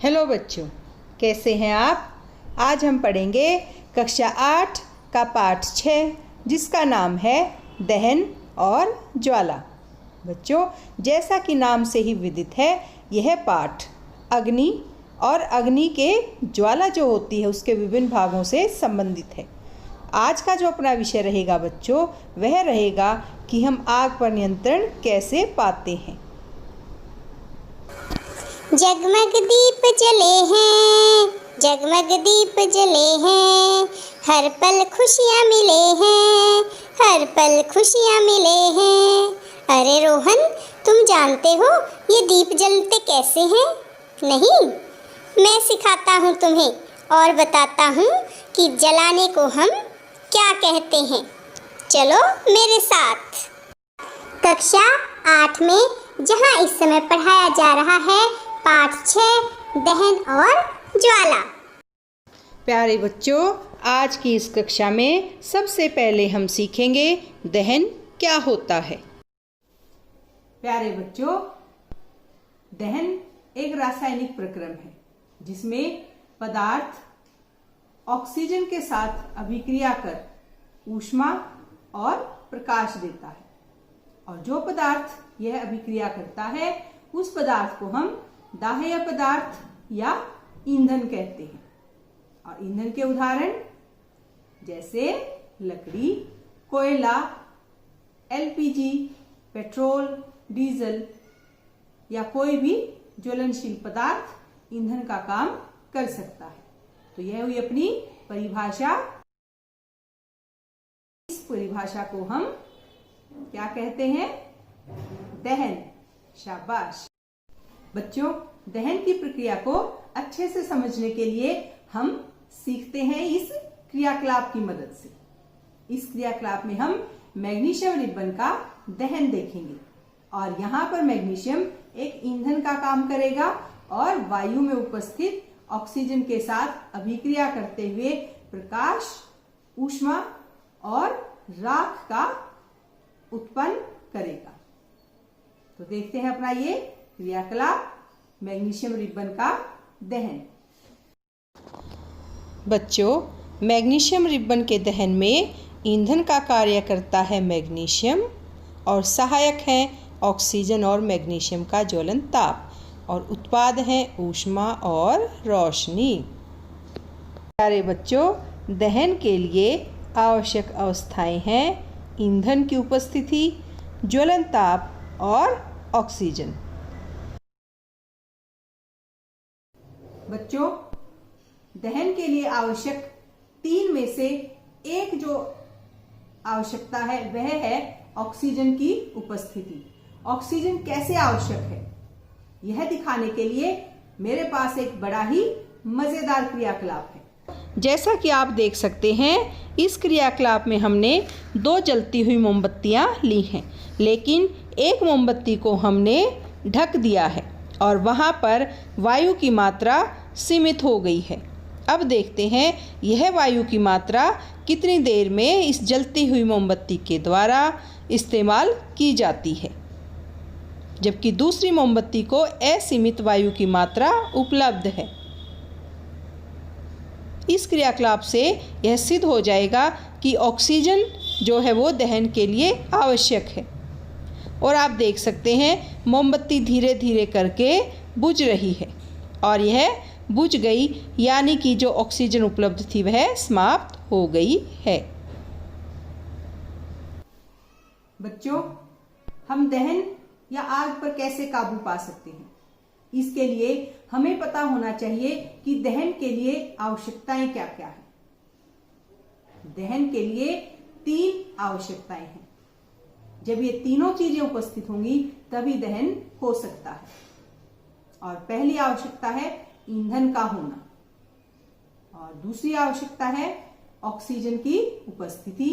Hello बच्चों, कैसे हैं आप। आज हम पढ़ेंगे कक्षा 8 का पाठ 6 जिसका नाम है दहन और ज्वाला। बच्चों, जैसा कि नाम से ही विदित है, यह पाठ अग्नि और अग्नि के ज्वाला जो होती है उसके विभिन्न भागों से संबंधित है। आज का जो अपना विषय रहेगा बच्चों, वह रहेगा कि हम आग पर नियंत्रण कैसे पाते हैं। जगमग दीप जले हैं, जगमग दीप जले हैं, हर पल खुशियाँ मिले हैं, हर पल खुशियाँ मिले हैं। अरे रोहन, तुम जानते हो ये दीप जलते कैसे हैं? नहीं, मैं सिखाता हूँ तुम्हें और बताता हूँ कि जलाने को हम क्या कहते हैं। चलो मेरे साथ। कक्षा 8 में जहाँ इस समय पढ़ाया जा रहा है पाठ 6 दहन और ज्वाला। प्यारे बच्चों, आज की इस कक्षा में सबसे पहले हम सीखेंगे दहन क्या होता है। प्यारे बच्चों, दहन एक रासायनिक प्रक्रम है जिसमें पदार्थ ऑक्सीजन के साथ अभिक्रिया कर ऊष्मा और प्रकाश देता है, और जो पदार्थ यह अभिक्रिया करता है उस पदार्थ को हम दाह्य पदार्थ या ईंधन कहते हैं। और ईंधन के उदाहरण जैसे लकड़ी, कोयला, एलपीजी, पेट्रोल, डीजल या कोई भी ज्वलनशील पदार्थ ईंधन का काम कर सकता है। तो यह हुई अपनी परिभाषा। इस परिभाषा को हम क्या कहते हैं? दहन। शाबाश बच्चों, दहन की प्रक्रिया को अच्छे से समझने के लिए हम सीखते हैं इस क्रियाकलाप की मदद से। इस क्रियाकलाप में हम मैग्नीशियम रिबन का दहन देखेंगे, और यहाँ पर मैग्नीशियम एक ईंधन का काम करेगा और वायु में उपस्थित ऑक्सीजन के साथ अभिक्रिया करते हुए प्रकाश, ऊष्मा और राख का उत्पन्न करेगा। तो देखते हैं अपना ये क्रियाकलाप, मैग्नीशियम रिबन का दहन। बच्चों, मैग्नीशियम रिबन के दहन में ईंधन का कार्य करता है मैग्नीशियम, और सहायक हैं ऑक्सीजन और मैग्नीशियम का ज्वलन ताप, और उत्पाद हैं ऊष्मा और रोशनी। प्यारे बच्चों, दहन के लिए आवश्यक अवस्थाएं हैं ईंधन की उपस्थिति, ज्वलन ताप और ऑक्सीजन। बच्चों, दहन के लिए आवश्यक 3 में से एक जो आवश्यकता है वह है ऑक्सीजन की उपस्थिति। ऑक्सीजन कैसे आवश्यक है, यह दिखाने के लिए मेरे पास एक बड़ा ही मजेदार क्रियाकलाप है। जैसा कि आप देख सकते हैं, इस क्रियाकलाप में हमने 2 जलती हुई मोमबत्तियां ली हैं, लेकिन एक मोमबत्ती को हमने ढक दिया है और वहां पर वायु की मात्रा सीमित हो गई है। अब देखते हैं यह वायु की मात्रा कितनी देर में इस जलती हुई मोमबत्ती के द्वारा इस्तेमाल की जाती है, जबकि दूसरी मोमबत्ती को असीमित वायु की मात्रा उपलब्ध है। इस क्रियाकलाप से यह सिद्ध हो जाएगा कि ऑक्सीजन जो है वो दहन के लिए आवश्यक है। और आप देख सकते हैं मोमबत्ती धीरे धीरे करके बुझ रही है, और यह बुझ गई, यानी कि जो ऑक्सीजन उपलब्ध थी वह समाप्त हो गई है। बच्चों, हम दहन या आग पर कैसे काबू पा सकते हैं? इसके लिए हमें पता होना चाहिए कि दहन के लिए आवश्यकताएं क्या क्या है। दहन के लिए 3 आवश्यकताएं हैं। जब ये तीनों चीजें उपस्थित होंगी तभी दहन हो सकता है। और पहली आवश्यकता है ईंधन का होना, और दूसरी आवश्यकता है ऑक्सीजन की उपस्थिति,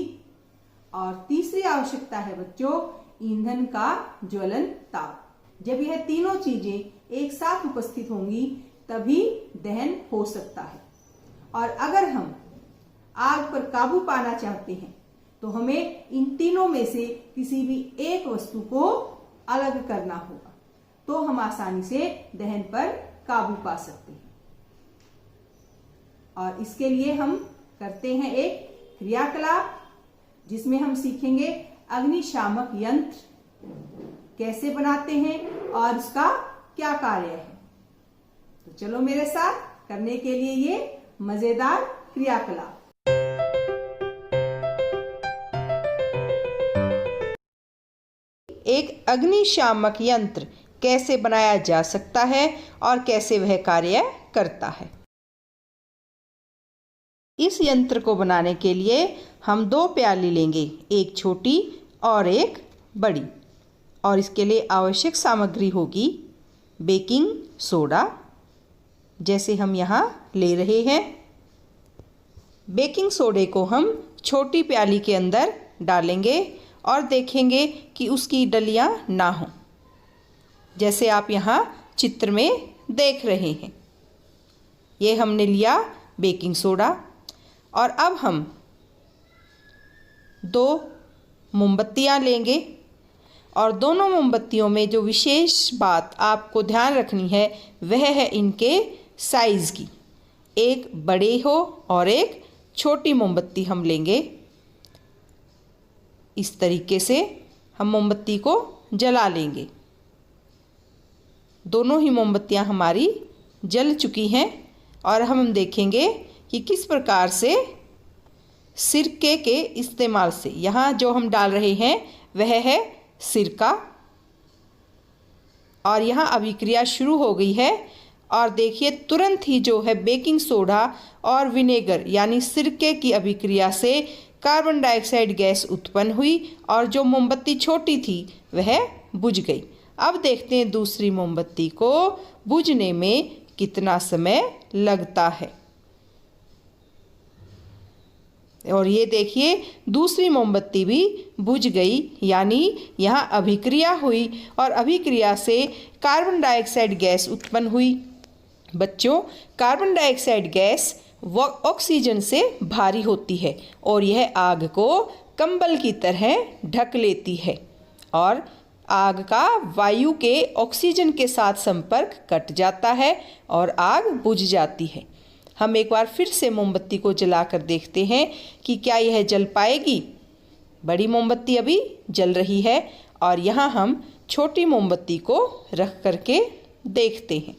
और तीसरी आवश्यकता है बच्चों ईंधन का ज्वलन ताप। जब यह तीनों चीजें एक साथ उपस्थित होंगी तभी दहन हो सकता है। और अगर हम आग पर काबू पाना चाहते हैं तो हमें इन तीनों में से किसी भी एक वस्तु को अलग करना होगा, तो हम आसानी से दहन पर काबू पा सकते हैं। और इसके लिए हम करते हैं एक क्रियाकलाप जिसमें हम सीखेंगे अग्निशामक यंत्र कैसे बनाते हैं और उसका क्या कार्य है। तो चलो मेरे साथ करने के लिए ये मजेदार क्रियाकलाप। एक अग्निशामक यंत्र कैसे बनाया जा सकता है और कैसे वह कार्य करता है। इस यंत्र को बनाने के लिए हम 2 प्याली लेंगे, एक छोटी और एक बड़ी। और इसके लिए आवश्यक सामग्री होगी बेकिंग सोडा, जैसे हम यहाँ ले रहे हैं। बेकिंग सोडे को हम छोटी प्याली के अंदर डालेंगे और देखेंगे कि उसकी डलियाँ ना हों, जैसे आप यहाँ चित्र में देख रहे हैं। ये हमने लिया बेकिंग सोडा और अब हम 2 मोमबत्तियाँ लेंगे और दोनों मोमबत्तियों में जो विशेष बात आपको ध्यान रखनी है वह है इनके साइज़ की। एक बड़े हो और एक छोटी मोमबत्ती हम लेंगे। इस तरीके से हम मोमबत्ती को जला लेंगे। दोनों ही मोमबत्तियां हमारी जल चुकी हैं और हम देखेंगे कि किस प्रकार से सिरके के इस्तेमाल से, यहाँ जो हम डाल रहे हैं वह है सिरका, और यहाँ अभिक्रिया शुरू हो गई है। और देखिए तुरंत ही जो है बेकिंग सोडा और विनेगर यानी सिरके की अभिक्रिया से कार्बन डाइऑक्साइड गैस उत्पन्न हुई और जो मोमबत्ती छोटी थी वह बुझ गई। अब देखते हैं दूसरी मोमबत्ती को बुझने में कितना समय लगता है। और ये देखिए दूसरी मोमबत्ती भी बुझ गई, यानी यहाँ अभिक्रिया हुई और अभिक्रिया से कार्बन डाइऑक्साइड गैस उत्पन्न हुई। बच्चों, कार्बन डाइऑक्साइड गैस ऑक्सीजन से भारी होती है और यह आग को कंबल की तरह ढक लेती है और आग का वायु के ऑक्सीजन के साथ संपर्क कट जाता है और आग बुझ जाती है। हम एक बार फिर से मोमबत्ती को जलाकर देखते हैं कि क्या यह जल पाएगी। बड़ी मोमबत्ती अभी जल रही है और यहाँ हम छोटी मोमबत्ती को रख करके देखते हैं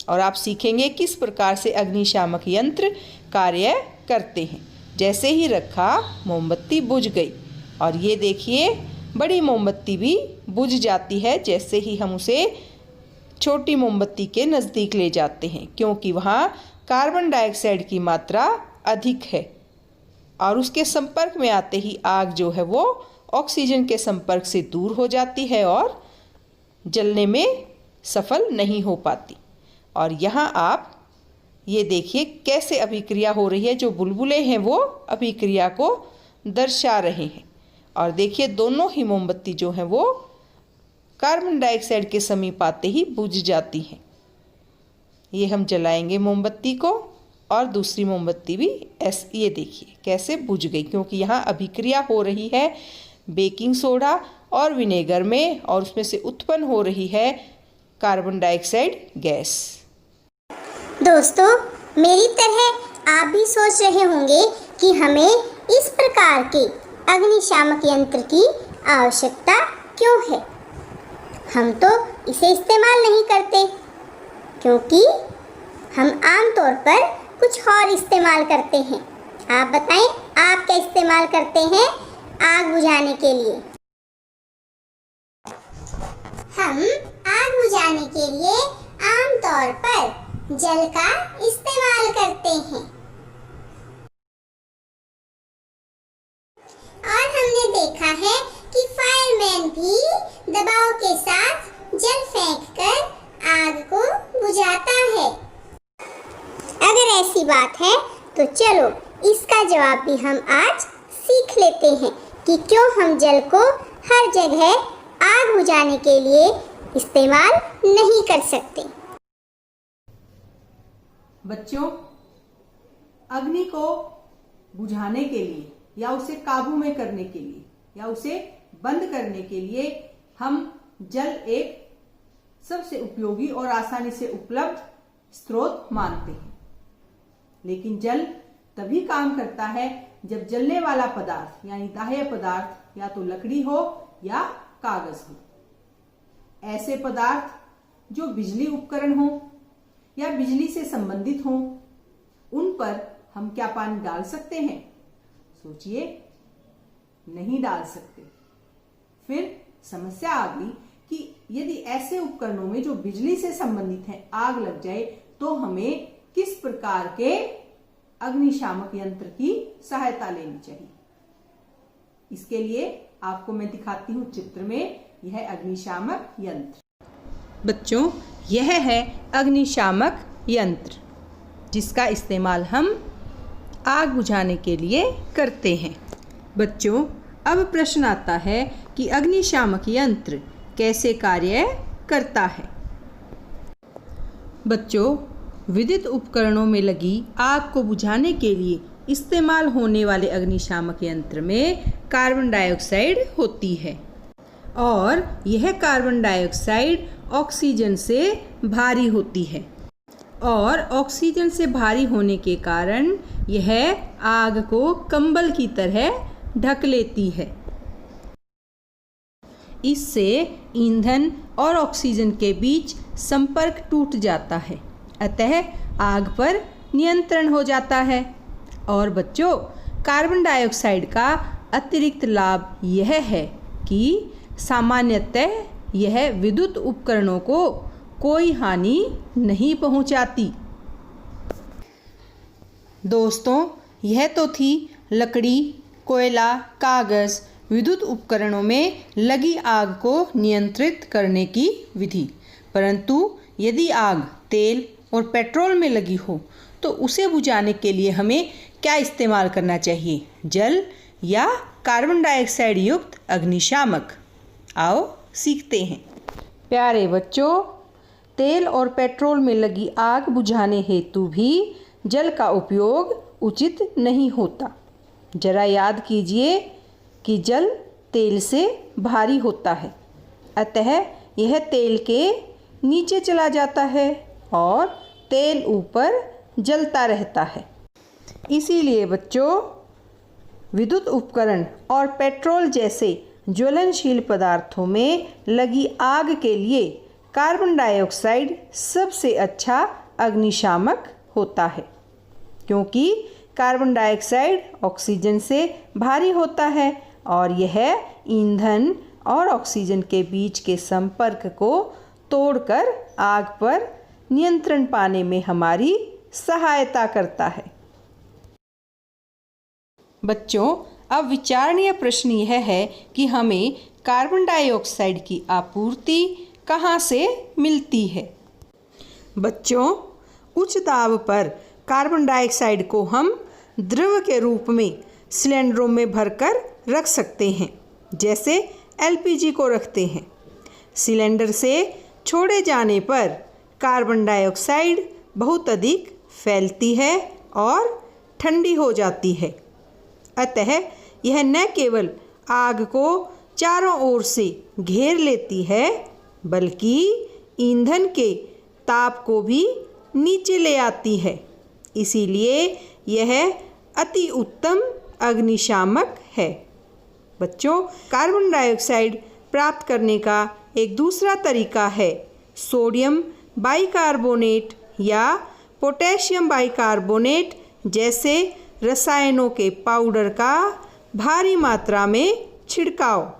और आप सीखेंगे किस प्रकार से अग्निशामक यंत्र कार्य करते हैं। जैसे ही रखा मोमबत्ती बुझ गई और ये देखिए बड़ी मोमबत्ती भी बुझ जाती है जैसे ही हम उसे छोटी मोमबत्ती के नज़दीक ले जाते हैं, क्योंकि वहाँ कार्बन डाइऑक्साइड की मात्रा अधिक है और उसके संपर्क में आते ही आग जो है वो ऑक्सीजन के संपर्क से दूर हो जाती है और जलने में सफल नहीं हो पाती। और यहाँ आप ये देखिए कैसे अभिक्रिया हो रही है, जो बुलबुले हैं वो अभिक्रिया को दर्शा रहे हैं। और देखिए दोनों ही मोमबत्ती जो हैं वो कार्बन डाइऑक्साइड के समीप आते ही बुझ जाती हैं। ये हम जलाएंगे मोमबत्ती को और दूसरी मोमबत्ती भी ऐसे, ये देखिए कैसे बुझ गई, क्योंकि यहाँ अभिक्रिया हो रही है बेकिंग सोडा और विनेगर में और उसमें से उत्पन्न हो रही है कार्बन डाइऑक्साइड गैस। दोस्तों, मेरी तरह आप भी सोच रहे होंगे कि हमें इस प्रकार के अग्निशामक यंत्र की आवश्यकता क्यों है। हम तो इसे इस्तेमाल नहीं करते, क्योंकि हम आमतौर पर कुछ और इस्तेमाल करते हैं। आप बताएं, आप क्या इस्तेमाल करते हैं आग बुझाने के लिए? हम आग बुझाने के लिए आमतौर पर जल का इस्तेमाल करते हैं और हमने देखा है कि फायरमैन भी दबाव के साथ जल फेंककर आग को बुझाता है। अगर ऐसी बात है तो चलो इसका जवाब भी हम आज सीख लेते हैं कि क्यों हम जल को हर जगह आग बुझाने के लिए इस्तेमाल नहीं कर सकते। बच्चों, अग्नि को बुझाने के लिए या उसे काबू में करने के लिए या उसे बंद करने के लिए हम जल एक सबसे उपयोगी और आसानी से उपलब्ध स्रोत मानते हैं। लेकिन जल तभी काम करता है जब जलने वाला पदार्थ यानी दाह्य पदार्थ या तो लकड़ी हो या कागज हो। ऐसे पदार्थ जो बिजली उपकरण हो या बिजली से संबंधित हो, उन पर हम क्या पानी डाल सकते हैं? सोचिए, नहीं डाल सकते। फिर समस्या आ गई कि यदि ऐसे उपकरणों में जो बिजली से संबंधित हैं आग लग जाए तो हमें किस प्रकार के अग्निशामक यंत्र की सहायता लेनी चाहिए। इसके लिए आपको मैं दिखाती हूं चित्र में, यह अग्निशामक यंत्र। बच्चों, यह है अग्निशामक यंत्र जिसका इस्तेमाल हम आग बुझाने के लिए करते हैं। बच्चों, अब प्रश्न आता है कि अग्निशामक यंत्र कैसे कार्य करता है। बच्चों, विद्युत उपकरणों में लगी आग को बुझाने के लिए इस्तेमाल होने वाले अग्निशामक यंत्र में कार्बन डाइऑक्साइड होती है और यह कार्बन डाइऑक्साइड ऑक्सीजन से भारी होती है और ऑक्सीजन से भारी होने के कारण यह आग को कंबल की तरह ढक लेती है। इससे ईंधन और ऑक्सीजन के बीच संपर्क टूट जाता है, अतः आग पर नियंत्रण हो जाता है। और बच्चों, कार्बन डाइऑक्साइड का अतिरिक्त लाभ यह है कि सामान्यतः यह विद्युत उपकरणों को कोई हानि नहीं पहुंचाती। दोस्तों, यह तो थी लकड़ी, कोयला, कागज विद्युत उपकरणों में लगी आग को नियंत्रित करने की विधि। परंतु यदि आग तेल और पेट्रोल में लगी हो तो उसे बुझाने के लिए हमें क्या इस्तेमाल करना चाहिए? जल या कार्बन डाइऑक्साइड युक्त अग्निशामक? आओ सीखते हैं। प्यारे बच्चों, तेल और पेट्रोल में लगी आग बुझाने हेतु भी जल का उपयोग उचित नहीं होता। जरा याद कीजिए कि जल तेल से भारी होता है, अतः यह तेल के नीचे चला जाता है और तेल ऊपर जलता रहता है। इसीलिए बच्चों, विद्युत उपकरण और पेट्रोल जैसे ज्वलनशील पदार्थों में लगी आग के लिए कार्बन डाइऑक्साइड सबसे अच्छा अग्निशामक होता है, क्योंकि कार्बन डाइऑक्साइड ऑक्सीजन से भारी होता है और यह ईंधन और ऑक्सीजन के बीच के संपर्क को तोड़कर आग पर नियंत्रण पाने में हमारी सहायता करता है। बच्चों, अब विचारणीय प्रश्न यह है कि हमें कार्बन डाइऑक्साइड की आपूर्ति कहाँ से मिलती है? बच्चों, उच्च दाब पर कार्बन डाइऑक्साइड को हम द्रव के रूप में सिलेंडरों में भरकर रख सकते हैं, जैसे एलपीजी को रखते हैं। सिलेंडर से छोड़े जाने पर कार्बन डाइऑक्साइड बहुत अधिक फैलती है और ठंडी हो जाती है, अतः यह न केवल आग को चारों ओर से घेर लेती है बल्कि ईंधन के ताप को भी नीचे ले आती है। इसीलिए यह अति उत्तम अग्निशामक है। बच्चों, कार्बन डाइऑक्साइड प्राप्त करने का एक दूसरा तरीका है सोडियम बाइकार्बोनेट या पोटेशियम बाइकार्बोनेट जैसे रसायनों के पाउडर का भारी मात्रा में छिड़काव।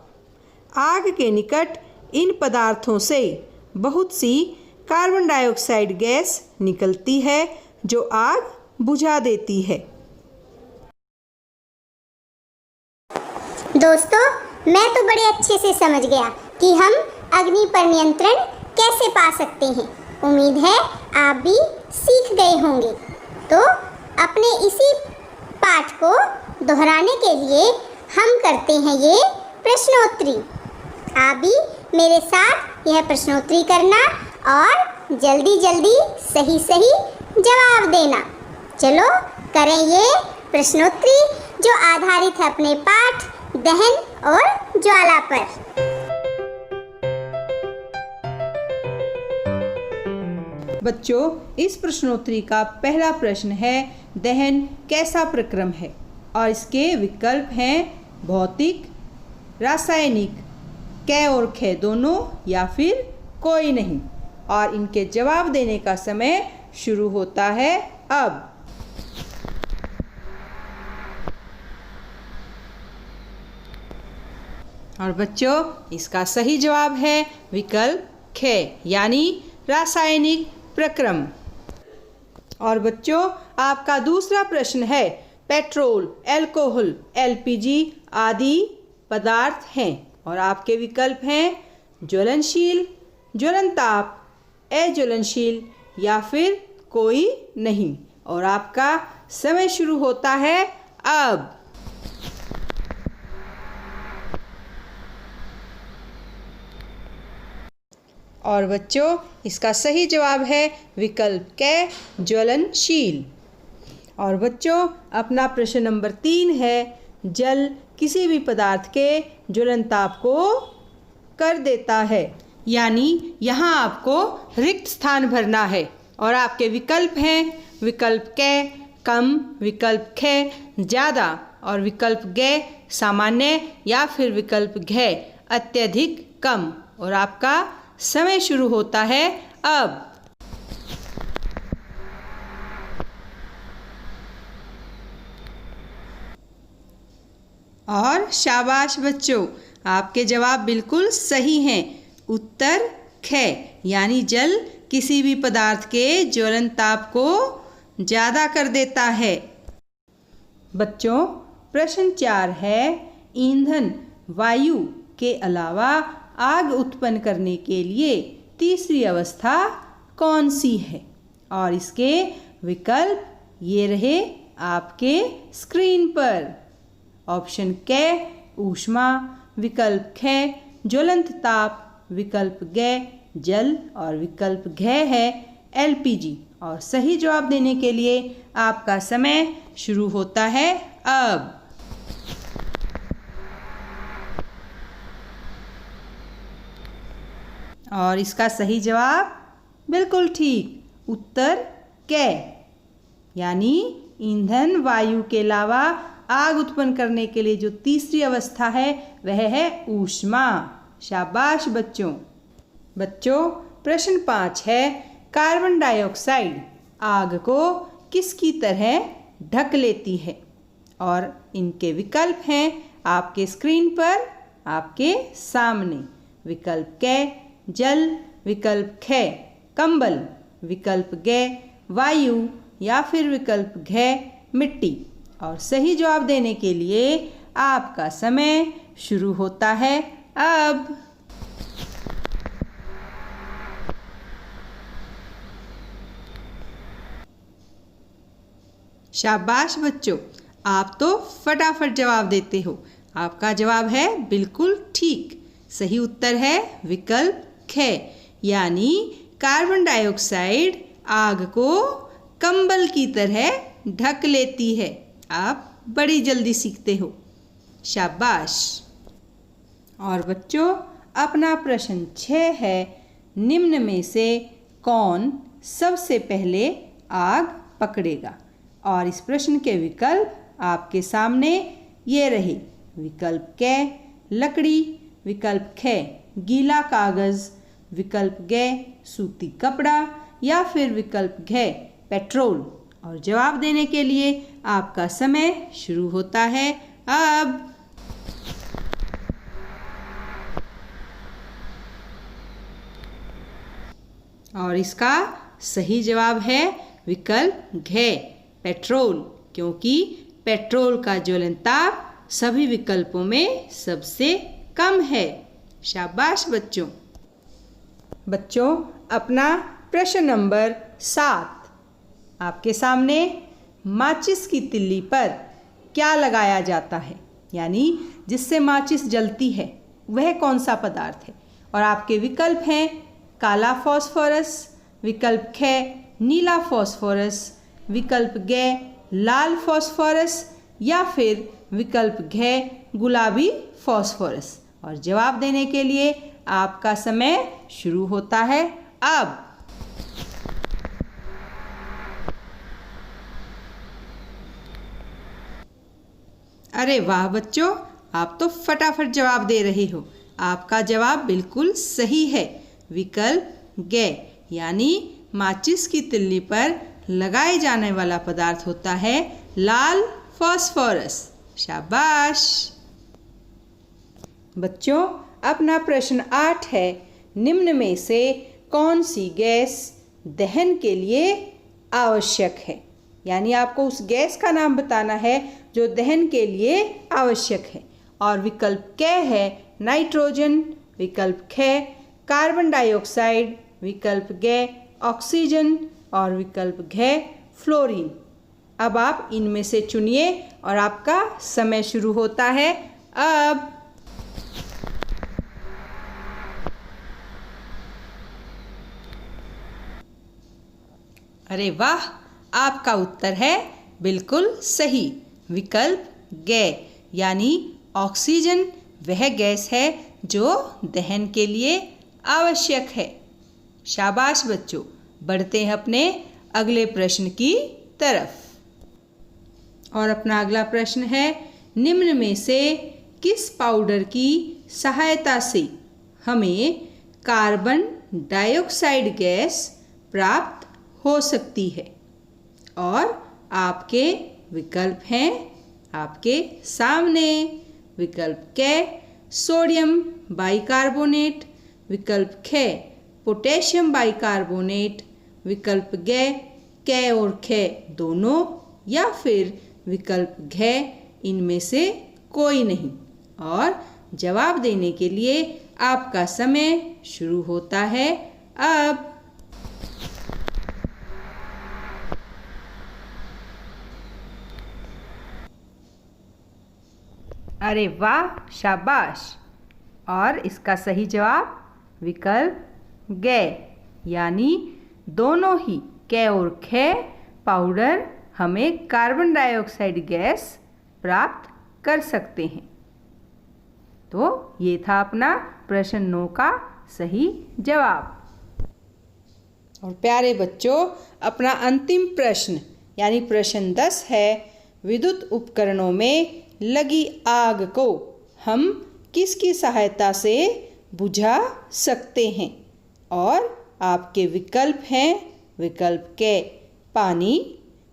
आग के निकट इन पदार्थों से बहुत सी कार्बन डाइऑक्साइड गैस निकलती है जो आग बुझा देती है। दोस्तों, मैं तो बड़े अच्छे से समझ गया कि हम अग्नि पर नियंत्रण कैसे पा सकते हैं। उम्मीद है आप भी सीख गए होंगे। तो अपने इसी पाठ को दोहराने के लिए हम करते हैं ये प्रश्नोत्तरी। आप भी मेरे साथ यह प्रश्नोत्तरी करना और जल्दी जल्दी सही सही जवाब देना। चलो करें ये प्रश्नोत्तरी जो आधारित है अपने पाठ दहन और ज्वाला पर। बच्चों, इस प्रश्नोत्तरी का पहला प्रश्न है दहन कैसा प्रक्रम है और इसके विकल्प हैं भौतिक, रासायनिक, कै और खे दोनों या फिर कोई नहीं। और इनके जवाब देने का समय शुरू होता है अब। और बच्चों, इसका सही जवाब है विकल्प खे यानी रासायनिक प्रक्रम। और बच्चों, आपका दूसरा प्रश्न है पेट्रोल, अल्कोहल, एलपीजी आदि पदार्थ हैं और आपके विकल्प हैं ज्वलनशील, ज्वलनताप, अज्वलनशील या फिर कोई नहीं। और आपका समय शुरू होता है अब। और बच्चों, इसका सही जवाब है विकल्प कै ज्वलनशील। और बच्चों, अपना प्रश्न नंबर 3 है जल किसी भी पदार्थ के ज्वलनताप को कर देता है, यानी यहाँ आपको रिक्त स्थान भरना है। और आपके विकल्प हैं विकल्प कै कम, विकल्प खे ज़्यादा और विकल्प गे सामान्य या फिर विकल्प घे अत्यधिक कम। और आपका समय शुरू होता है अब। और शाबाश बच्चों, आपके जवाब बिल्कुल सही हैं। उत्तर खे यानी जल किसी भी पदार्थ के ज्वलनताप को ज़्यादा कर देता है। बच्चों, प्रश्न 4 है ईंधन वायु के अलावा आग उत्पन्न करने के लिए तीसरी अवस्था कौन सी है? और इसके विकल्प ये रहे आपके स्क्रीन पर। ऑप्शन कै ऊष्मा, विकल्प खे ज्वलंत ताप, विकल्प गे जल और विकल्प घ है एलपीजी। और सही जवाब देने के लिए आपका समय शुरू होता है अब। और इसका सही जवाब बिल्कुल ठीक, उत्तर कै यानी ईंधन वायु के अलावा आग उत्पन्न करने के लिए जो तीसरी अवस्था है वह है ऊष्मा। शाबाश बच्चों। बच्चों, प्रश्न 5 है कार्बन डाइऑक्साइड आग को किसकी तरह ढक लेती है? और इनके विकल्प हैं आपके स्क्रीन पर आपके सामने। विकल्प कै जल, विकल्प खे कंबल, विकल्प गे वायु या फिर विकल्प घ मिट्टी। और सही जवाब देने के लिए आपका समय शुरू होता है अब। शाबाश बच्चों, आप तो फटाफट जवाब देते हो। आपका जवाब है बिल्कुल ठीक। सही उत्तर है विकल्प खे यानी कार्बन डाइऑक्साइड आग को कंबल की तरह ढक लेती है। आप बड़ी जल्दी सीखते हो। शाबाश। और बच्चों, अपना प्रश्न 6 है निम्न में से कौन सबसे पहले आग पकड़ेगा? और इस प्रश्न के विकल्प आपके सामने ये रहे। विकल्प कै लकड़ी, विकल्प खे गीला कागज़, विकल्प गे सूती कपड़ा या फिर विकल्प घ पेट्रोल। और जवाब देने के लिए आपका समय शुरू होता है अब। और इसका सही जवाब है विकल्प घ पेट्रोल, क्योंकि पेट्रोल का ज्वलनताप सभी विकल्पों में सबसे कम है। शाबाश बच्चों। बच्चों, अपना प्रश्न नंबर 7 आपके सामने माचिस की तिल्ली पर क्या लगाया जाता है, यानी जिससे माचिस जलती है वह कौन सा पदार्थ है? और आपके विकल्प हैं काला फॉस्फोरस, विकल्प ख नीला फॉस्फोरस, विकल्प ग लाल फॉस्फोरस या फिर विकल्प घ गुलाबी फॉस्फोरस। और जवाब देने के लिए आपका समय शुरू होता है अब। अरे वाह बच्चों, आप तो फटाफट जवाब दे रहे हो। आपका जवाब बिल्कुल सही है। विकल्प ग यानी माचिस की तिल्ली पर लगाए जाने वाला पदार्थ होता है लाल फास्फोरस। शाबाश। बच्चों, अपना प्रश्न 8 है, निम्न में से कौन सी गैस दहन के लिए आवश्यक है? यानी आपको उस गैस का नाम बताना है जो दहन के लिए आवश्यक है। और विकल्प क है नाइट्रोजन, विकल्प ख कार्बन डाइऑक्साइड, विकल्प ग ऑक्सीजन और विकल्प घ फ्लोरीन। अब आप इनमें से चुनिए और आपका समय शुरू होता है अब। अरे वाह, आपका उत्तर है बिल्कुल सही। विकल्प ग यानी ऑक्सीजन वह गैस है जो दहन के लिए आवश्यक है। शाबाश बच्चों, बढ़ते हैं अपने अगले प्रश्न की तरफ। और अपना अगला प्रश्न है, निम्न में से किस पाउडर की सहायता से हमें कार्बन डाइऑक्साइड गैस प्राप्त हो सकती है? और आपके विकल्प हैं आपके सामने। विकल्प क सोडियम बाइकार्बोनेट, विकल्प ख पोटेशियम बाइकार्बोनेट, विकल्प ग क और ख दोनों, या फिर विकल्प घ इनमें से कोई नहीं। और जवाब देने के लिए आपका समय शुरू होता है अब। अरे वाह, शाबाश। और इसका सही जवाब विकल्प ग यानी दोनों ही क और ख पाउडर हमें कार्बन डाइऑक्साइड गैस प्राप्त कर सकते हैं। तो ये था अपना प्रश्न 9 का सही जवाब। और प्यारे बच्चों, अपना अंतिम प्रश्न यानी प्रश्न 10 है, विद्युत उपकरणों में लगी आग को हम किसकी सहायता से बुझा सकते हैं? और आपके विकल्प हैं विकल्प क पानी,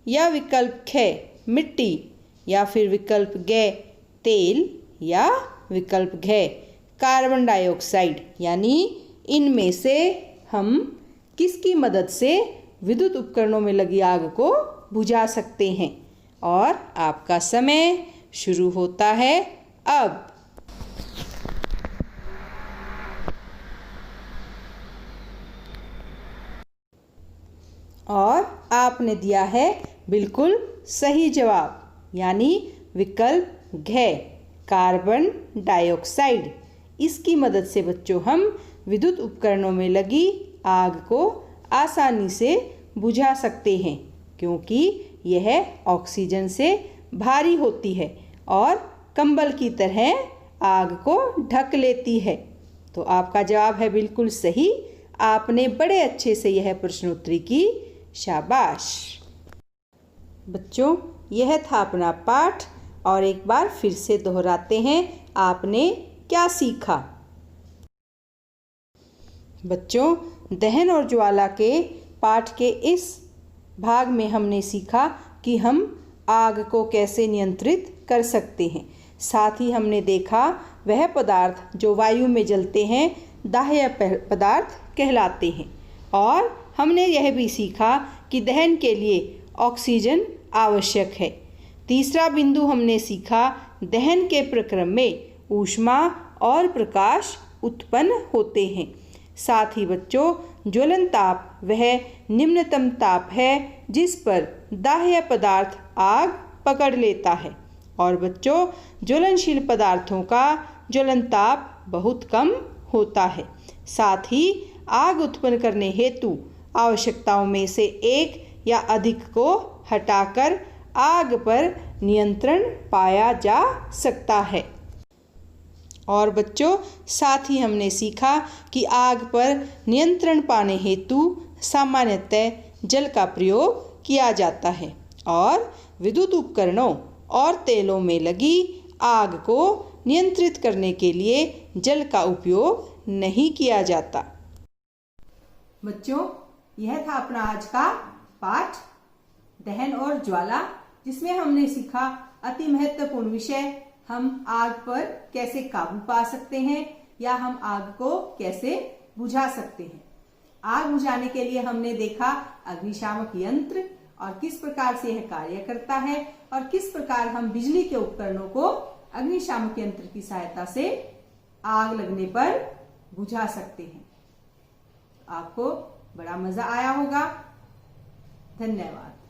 या विकल्प ख मिट्टी, या फिर विकल्प ग तेल, या विकल्प घ कार्बन डाइऑक्साइड। यानी इनमें से हम किसकी मदद से विद्युत उपकरणों में लगी आग को बुझा सकते हैं? और आपका समय शुरू होता है अब। और आपने दिया है बिल्कुल सही जवाब, यानी विकल्प घ कार्बन डाइऑक्साइड। इसकी मदद से बच्चों हम विद्युत उपकरणों में लगी आग को आसानी से बुझा सकते हैं, क्योंकि यह ऑक्सीजन से भारी होती है और कंबल की तरह आग को ढक लेती है। तो आपका जवाब है बिल्कुल सही। आपने बड़े अच्छे से यह प्रश्नोत्तरी की। शाबाश। बच्चों, यह था अपना पाठ और एक बार फिर से दोहराते हैं, आपने क्या सीखा? बच्चों, दहन और ज्वाला के पाठ के इस भाग में हमने सीखा कि हम आग को कैसे नियंत्रित कर सकते हैं। साथ ही हमने देखा वह पदार्थ जो वायु में जलते हैं दाह्य पदार्थ कहलाते हैं। और हमने यह भी सीखा कि दहन के लिए ऑक्सीजन आवश्यक है। तीसरा बिंदु हमने सीखा, दहन के प्रक्रम में ऊष्मा और प्रकाश उत्पन्न होते हैं। साथ ही बच्चों, ज्वलन ताप वह निम्नतम ताप है जिस पर दाह्य पदार्थ आग पकड़ लेता है। और बच्चों, ज्वलनशील पदार्थों का ज्वलन ताप बहुत कम होता है। साथ ही आग उत्पन्न करने हेतु आवश्यकताओं में से एक या अधिक को हटाकर आग पर नियंत्रण पाया जा सकता है। और बच्चों, साथ ही हमने सीखा कि आग पर नियंत्रण पाने हेतु सामान्यतः जल का प्रयोग किया जाता है और विद्युत उपकरणों और तेलों में लगी आग को नियंत्रित करने के लिए जल का उपयोग नहीं किया जाता। बच्चों, यह था अपना आज का पाठ दहन और ज्वाला, जिसमें हमने सीखा अति महत्वपूर्ण विषय, हम आग पर कैसे काबू पा सकते हैं या हम आग को कैसे बुझा सकते हैं। आग बुझाने के लिए हमने देखा अग्निशामक यंत्र और किस प्रकार से यह कार्य करता है और किस प्रकार हम बिजली के उपकरणों को अग्निशामक यंत्र की सहायता से आग लगने पर बुझा सकते हैं। आपको बड़ा मजा आया होगा। धन्यवाद।